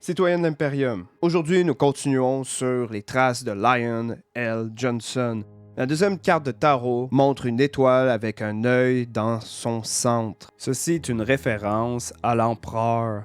Citoyens de l'Imperium, aujourd'hui nous continuons sur les traces de Lion L. Johnson. La deuxième carte de tarot montre une étoile avec un œil dans son centre. Ceci est une référence à l'empereur,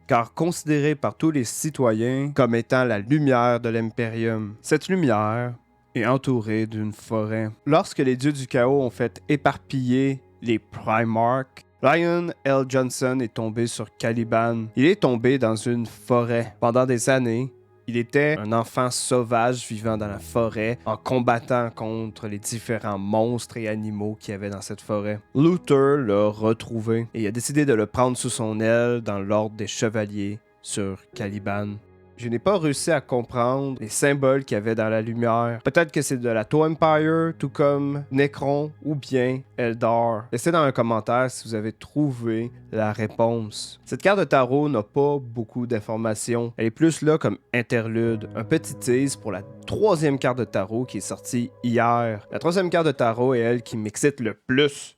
car considéré par tous les citoyens comme étant la lumière de l'Imperium. Cette lumière est entourée d'une forêt. Lorsque les dieux du chaos ont fait éparpiller les Primarchs, Lion L. Johnson est tombé sur Caliban. Il est tombé dans une forêt. Pendant des années, il était un enfant sauvage vivant dans la forêt en combattant contre les différents monstres et animaux qu'il y avait dans cette forêt. Luther l'a retrouvé et a décidé de le prendre sous son aile dans l'ordre des chevaliers sur Caliban. Je n'ai pas réussi à comprendre les symboles qu'il y avait dans la lumière. Peut-être que c'est de la Toe Empire, tout comme Necron ou bien Eldar. Laissez dans un commentaire si vous avez trouvé la réponse. Cette carte de tarot n'a pas beaucoup d'informations. Elle est plus là comme interlude. Un petit tease pour la troisième carte de tarot qui est sortie hier. La troisième carte de tarot est elle qui m'excite le plus.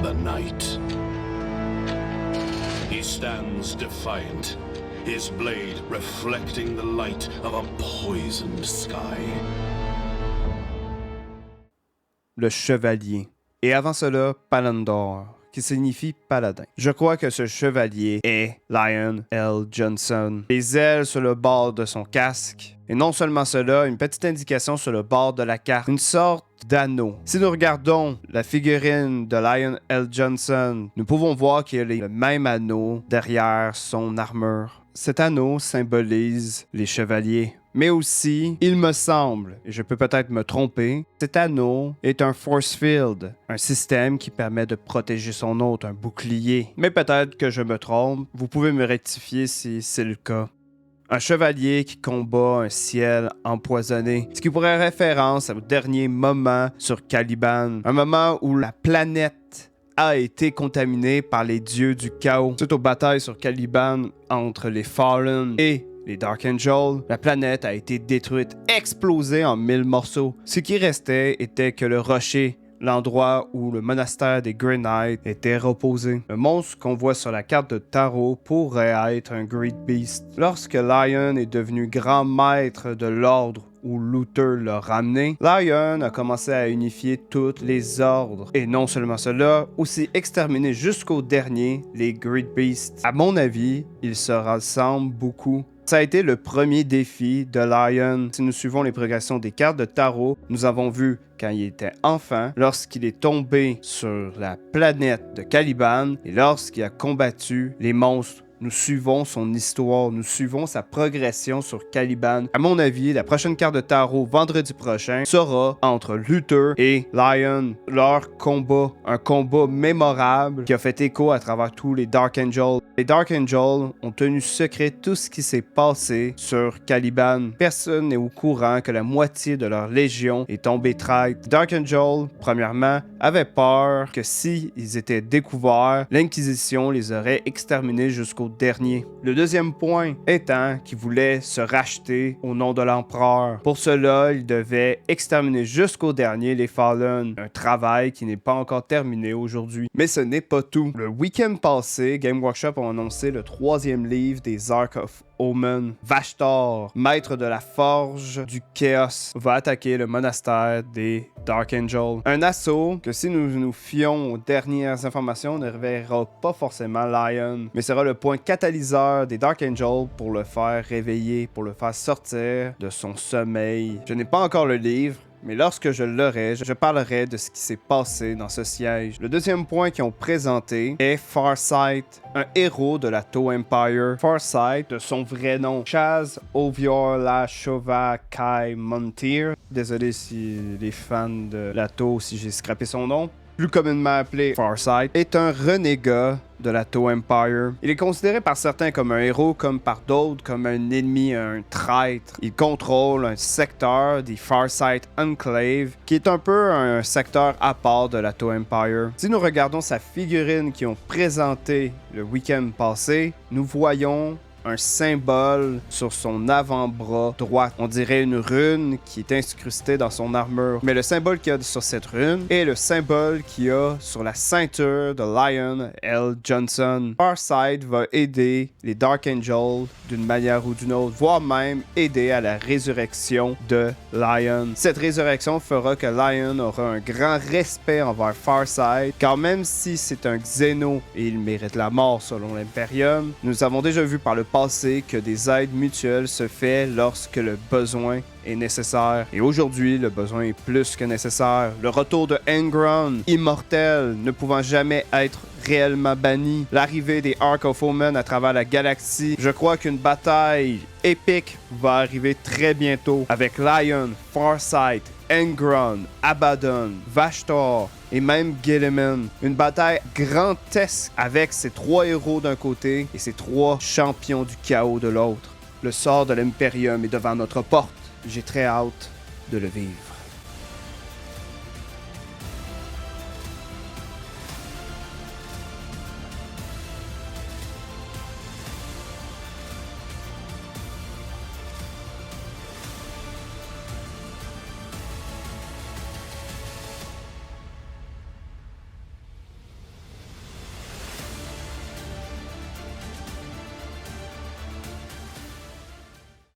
The Knight. He stands defiant, his blade reflecting the light of a poisoned sky. Le chevalier. Et avant cela, Palandor, qui signifie paladin. Je crois que ce chevalier est Lion L. Johnson. Les ailes sur le bord de son casque. Et non seulement cela, une petite indication sur le bord de la carte. Une sorte d'anneau. Si nous regardons la figurine de Lion L. Johnson, nous pouvons voir qu'il y a le même anneau derrière son armure. Cet anneau symbolise les chevaliers. Mais aussi, il me semble, et je peux peut-être me tromper, cet anneau est un force field, un système qui permet de protéger son hôte, un bouclier. Mais peut-être que je me trompe, vous pouvez me rectifier si c'est le cas. Un chevalier qui combat un ciel empoisonné, ce qui pourrait référence au dernier moment sur Caliban, un moment où la planète a été contaminée par les dieux du chaos. Suite aux batailles sur Caliban entre les Fallen et les Dark Angels, la planète a été détruite, explosée en 1000 morceaux. Ce qui restait était que le rocher, l'endroit où le monastère des Grey Knights était reposé. Le monstre qu'on voit sur la carte de tarot pourrait être un Great Beast. Lorsque Lion est devenu grand maître de l'ordre où Luther l'a ramené, Lion a commencé à unifier tous les ordres. Et non seulement cela, aussi exterminer jusqu'au dernier les Great Beasts. À mon avis, ils se ressemblent beaucoup. Ça a été le premier défi de Lion. Si nous suivons les progressions des cartes de tarot, nous avons vu quand il était enfant, lorsqu'il est tombé sur la planète de Caliban et lorsqu'il a combattu les monstres. Nous suivons son histoire, nous suivons sa progression sur Caliban. À mon avis, la prochaine carte de tarot vendredi prochain sera entre Luther et Lion. Leur combat, un combat mémorable qui a fait écho à travers tous les Dark Angels. Les Dark Angels ont tenu secret tout ce qui s'est passé sur Caliban. Personne n'est au courant que la moitié de leur légion est tombée traître. Les Dark Angels, premièrement, avaient peur que si ils étaient découverts, l'Inquisition les aurait exterminés jusqu'au dernier. Le deuxième point étant qu'ils voulaient se racheter au nom de l'empereur. Pour cela, ils devaient exterminer jusqu'au dernier les Fallen. Un travail qui n'est pas encore terminé aujourd'hui. Mais ce n'est pas tout. Le week-end passé, Game Workshop a annoncé le troisième livre des Ark of Omen. Vashtor, maître de la forge du chaos, va attaquer le monastère des Dark Angels. Un assaut que si nous nous fions aux dernières informations ne réveillera pas forcément Lion, mais sera le point catalyseur des Dark Angels pour le faire réveiller, pour le faire sortir de son sommeil. Je n'ai pas encore le livre, mais lorsque je l'aurai, je parlerai de ce qui s'est passé dans ce siège. Le deuxième point qu'ils ont présenté est Farsight, un héros de la Toe Empire. Farsight, de son vrai nom, Chaz Ovior La Chova Kai Montir. Désolé si les fans de la Toe, si j'ai scrappé son nom. Plus communément appelé Farsight, est un renégat de la Toe Empire. Il est considéré par certains comme un héros, comme par d'autres comme un ennemi, un traître. Il contrôle un secteur des Farsight Enclave, qui est un peu un secteur à part de la Toe Empire. Si nous regardons sa figurine qu'ils ont présentée le week-end passé, nous voyons un symbole sur son avant-bras droit. On dirait une rune qui est incrustée dans son armure. Mais le symbole qu'il y a sur cette rune est le symbole qu'il y a sur la ceinture de Lion L. Johnson. Farsight va aider les Dark Angels d'une manière ou d'une autre, voire même aider à la résurrection de Lion. Cette résurrection fera que Lion aura un grand respect envers Farsight, car même si c'est un Xeno et il mérite la mort selon l'Imperium, nous avons déjà vu par le passé que des aides mutuelles se fait lorsque le besoin est nécessaire. Et aujourd'hui, le besoin est plus que nécessaire. Le retour de Angron, immortel, ne pouvant jamais être réellement banni. L'arrivée des Ark of Omen à travers la galaxie. Je crois qu'une bataille épique va arriver très bientôt avec Lion, Farsight, Angron, Abaddon, Vashtor et même Guilliman. Une bataille grandesque avec ces 3 héros d'un côté et ces 3 champions du chaos de l'autre. Le sort de l'Imperium est devant notre porte. J'ai très hâte de le vivre.